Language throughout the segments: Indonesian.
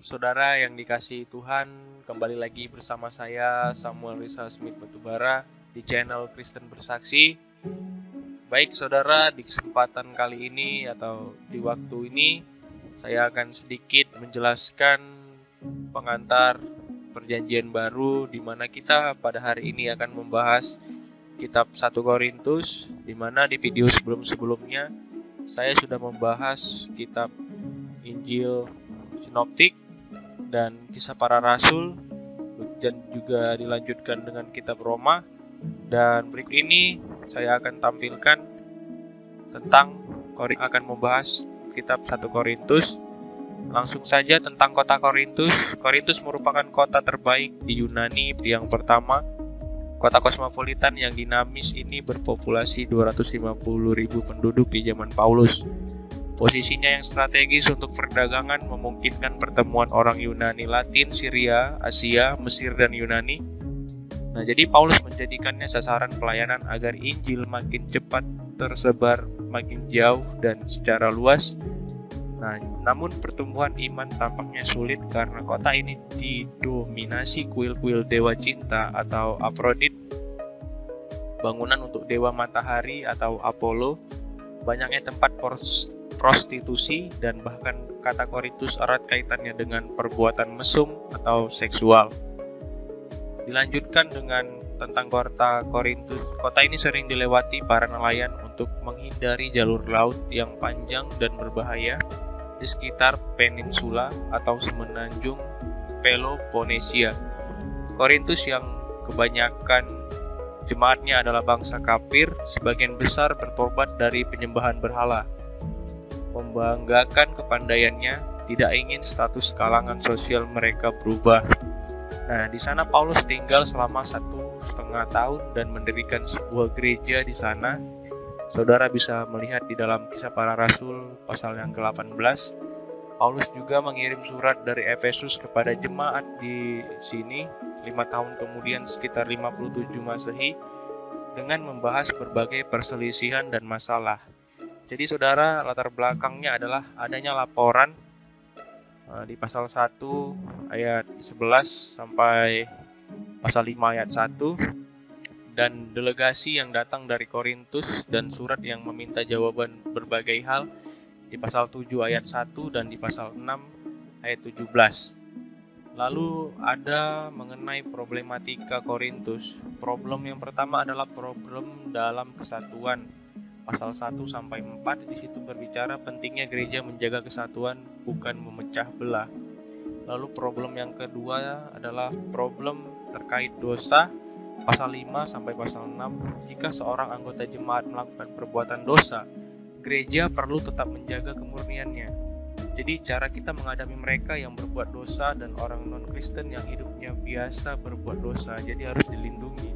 saudara yang dikasihi Tuhan, kembali lagi bersama saya Samuel Rizal Smith Batubara di channel Kristen Bersaksi. Baik saudara, di kesempatan kali ini atau di waktu ini saya akan sedikit menjelaskan pengantar perjanjian baru, di mana kita pada hari ini akan membahas kitab 1 Korintus, di mana di video sebelum-sebelumnya saya sudah membahas kitab Injil Sinoptik dan Kisah Para Rasul, dan juga dilanjutkan dengan kitab Roma. Dan berikut ini saya akan tampilkan tentang akan membahas kitab 1 Korintus. Langsung saja tentang kota Korintus. Korintus merupakan kota terbaik di Yunani yang pertama. Kota kosmopolitan yang dinamis ini berpopulasi 250.000 penduduk di zaman Paulus. Posisinya yang strategis untuk perdagangan memungkinkan pertemuan orang Yunani Latin, Syria, Asia, Mesir, dan Yunani. Nah, jadi Paulus menjadikannya sasaran pelayanan agar Injil makin cepat tersebar, makin jauh dan secara luas. Nah, namun pertumbuhan iman tampaknya sulit karena kota ini didominasi kuil-kuil dewa cinta atau Afrodit, bangunan untuk dewa matahari atau Apollo, banyaknya tempat prostitusi, dan bahkan kata Korintus erat kaitannya dengan perbuatan mesum atau seksual. Dilanjutkan dengan tentang kota Korintus. Kota ini sering dilewati para nelayan untuk menghindari jalur laut yang panjang dan berbahaya di sekitar peninsula atau semenanjung Peloponnesia. Korintus yang kebanyakan jemaatnya adalah bangsa kafir, sebagian besar bertobat dari penyembahan berhala. Membanggakan kepandaiannya, tidak ingin status kalangan sosial mereka berubah. Nah, di sana Paulus tinggal selama 1,5 tahun dan mendirikan sebuah gereja di sana. Saudara bisa melihat di dalam Kisah Para Rasul pasal yang ke-18. Paulus juga mengirim surat dari Efesus kepada jemaat di sini 5 tahun kemudian sekitar 57 Masehi dengan membahas berbagai perselisihan dan masalah. Jadi saudara, latar belakangnya adalah adanya laporan di pasal 1 ayat 11 sampai pasal 5 ayat 1, dan delegasi yang datang dari Korintus dan surat yang meminta jawaban berbagai hal di pasal 7 ayat 1 dan di pasal 6 ayat 17. Lalu ada mengenai problematika Korintus. Problem yang pertama adalah problem dalam kesatuan. Pasal 1 sampai 4 di situ berbicara pentingnya gereja menjaga kesatuan, bukan memecah belah. Lalu problem yang kedua adalah problem terkait dosa. Pasal 5 sampai pasal 6, jika seorang anggota jemaat melakukan perbuatan dosa, gereja perlu tetap menjaga kemurniannya. Jadi cara kita menghadapi mereka yang berbuat dosa dan orang non-Kristen yang hidupnya biasa berbuat dosa, jadi harus dilindungi.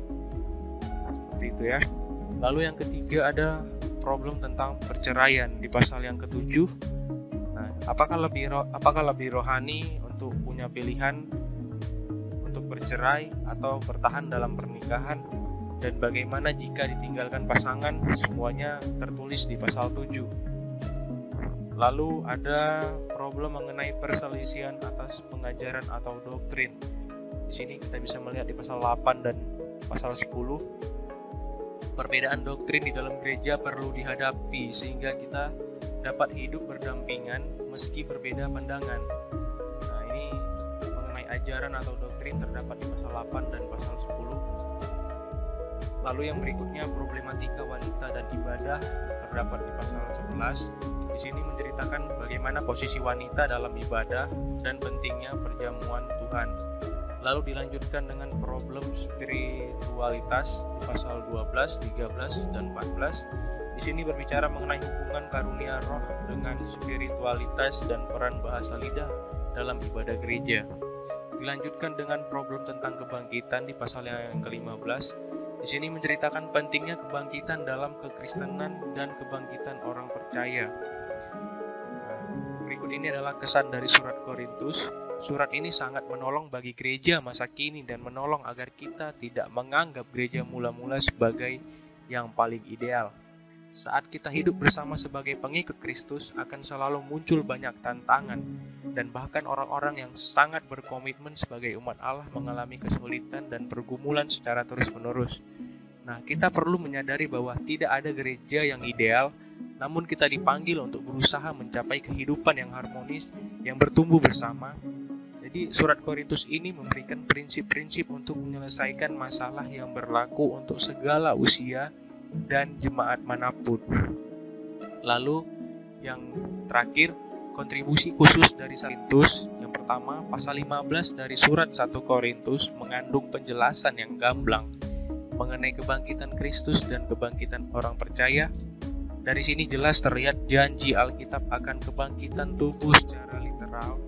Seperti itu ya. Lalu yang ketiga ada problem tentang perceraian di pasal yang ke-7. Nah, apakah lebih rohani untuk punya pilihan untuk bercerai atau bertahan dalam pernikahan, dan bagaimana jika ditinggalkan pasangan? Semuanya tertulis di pasal 7. Lalu ada problem mengenai perselisihan atas pengajaran atau doktrin. Di sini kita bisa melihat di pasal 8 dan pasal 10. Perbedaan doktrin di dalam gereja perlu dihadapi sehingga kita dapat hidup berdampingan meski berbeda pandangan. Nah, ini mengenai ajaran atau doktrin terdapat di pasal 8 dan pasal 10. Lalu yang berikutnya problematika wanita dan ibadah terdapat di pasal 11. Di sini menceritakan bagaimana posisi wanita dalam ibadah dan pentingnya perjamuan Tuhan. Lalu dilanjutkan dengan problem spiritualitas di pasal 12, 13, dan 14. Di sini berbicara mengenai hubungan karunia roh dengan spiritualitas dan peran bahasa lidah dalam ibadah gereja. Dilanjutkan dengan problem tentang kebangkitan di pasal yang ke-15. Di sini menceritakan pentingnya kebangkitan dalam kekristenan dan kebangkitan orang percaya. Berikut ini adalah kesan dari surat Korintus. Surat ini sangat menolong bagi gereja masa kini dan menolong agar kita tidak menganggap gereja mula-mula sebagai yang paling ideal. Saat kita hidup bersama sebagai pengikut Kristus, akan selalu muncul banyak tantangan, dan bahkan orang-orang yang sangat berkomitmen sebagai umat Allah mengalami kesulitan dan pergumulan secara terus-menerus. Nah, kita perlu menyadari bahwa tidak ada gereja yang ideal, namun kita dipanggil untuk berusaha mencapai kehidupan yang harmonis, yang bertumbuh bersama. Jadi surat Korintus ini memberikan prinsip-prinsip untuk menyelesaikan masalah yang berlaku untuk segala usia dan jemaat manapun. Lalu yang terakhir, kontribusi khusus dari Korintus. Yang pertama, pasal 15 dari surat 1 Korintus mengandung penjelasan yang gamblang mengenai kebangkitan Kristus dan kebangkitan orang percaya. Dari sini jelas terlihat janji Alkitab akan kebangkitan tubuh secara literal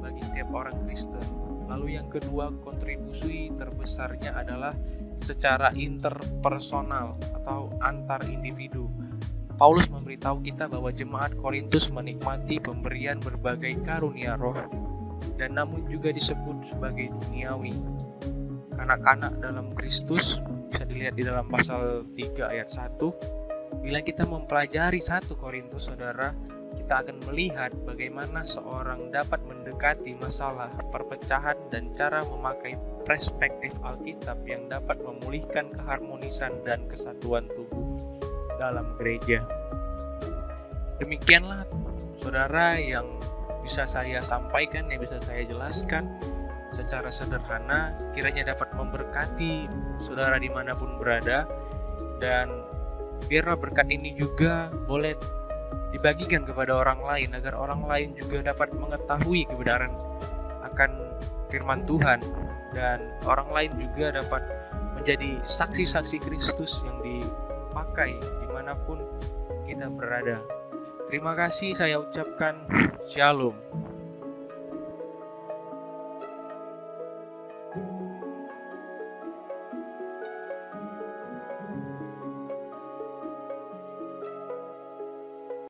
bagi setiap orang Kristen. Lalu yang kedua, kontribusi terbesarnya adalah secara interpersonal atau antar individu. Paulus memberitahu kita bahwa jemaat Korintus menikmati pemberian berbagai karunia roh, dan namun juga disebut sebagai duniawi. Anak-anak dalam Kristus, bisa dilihat di dalam pasal 3 ayat 1. Bila kita mempelajari 1 Korintus, saudara, kita akan melihat bagaimana seorang dapat mendekati masalah perpecahan dan cara memakai perspektif Alkitab yang dapat memulihkan keharmonisan dan kesatuan tubuh dalam gereja. Demikianlah, saudara, yang bisa saya sampaikan, yang bisa saya jelaskan secara sederhana, kiranya dapat memberkati saudara dimanapun berada, dan biarlah berkat ini juga boleh dibagikan kepada orang lain, agar orang lain juga dapat mengetahui kebenaran akan firman Tuhan, dan orang lain juga dapat menjadi saksi-saksi Kristus yang dipakai dimanapun kita berada. Terima kasih, saya ucapkan Shalom.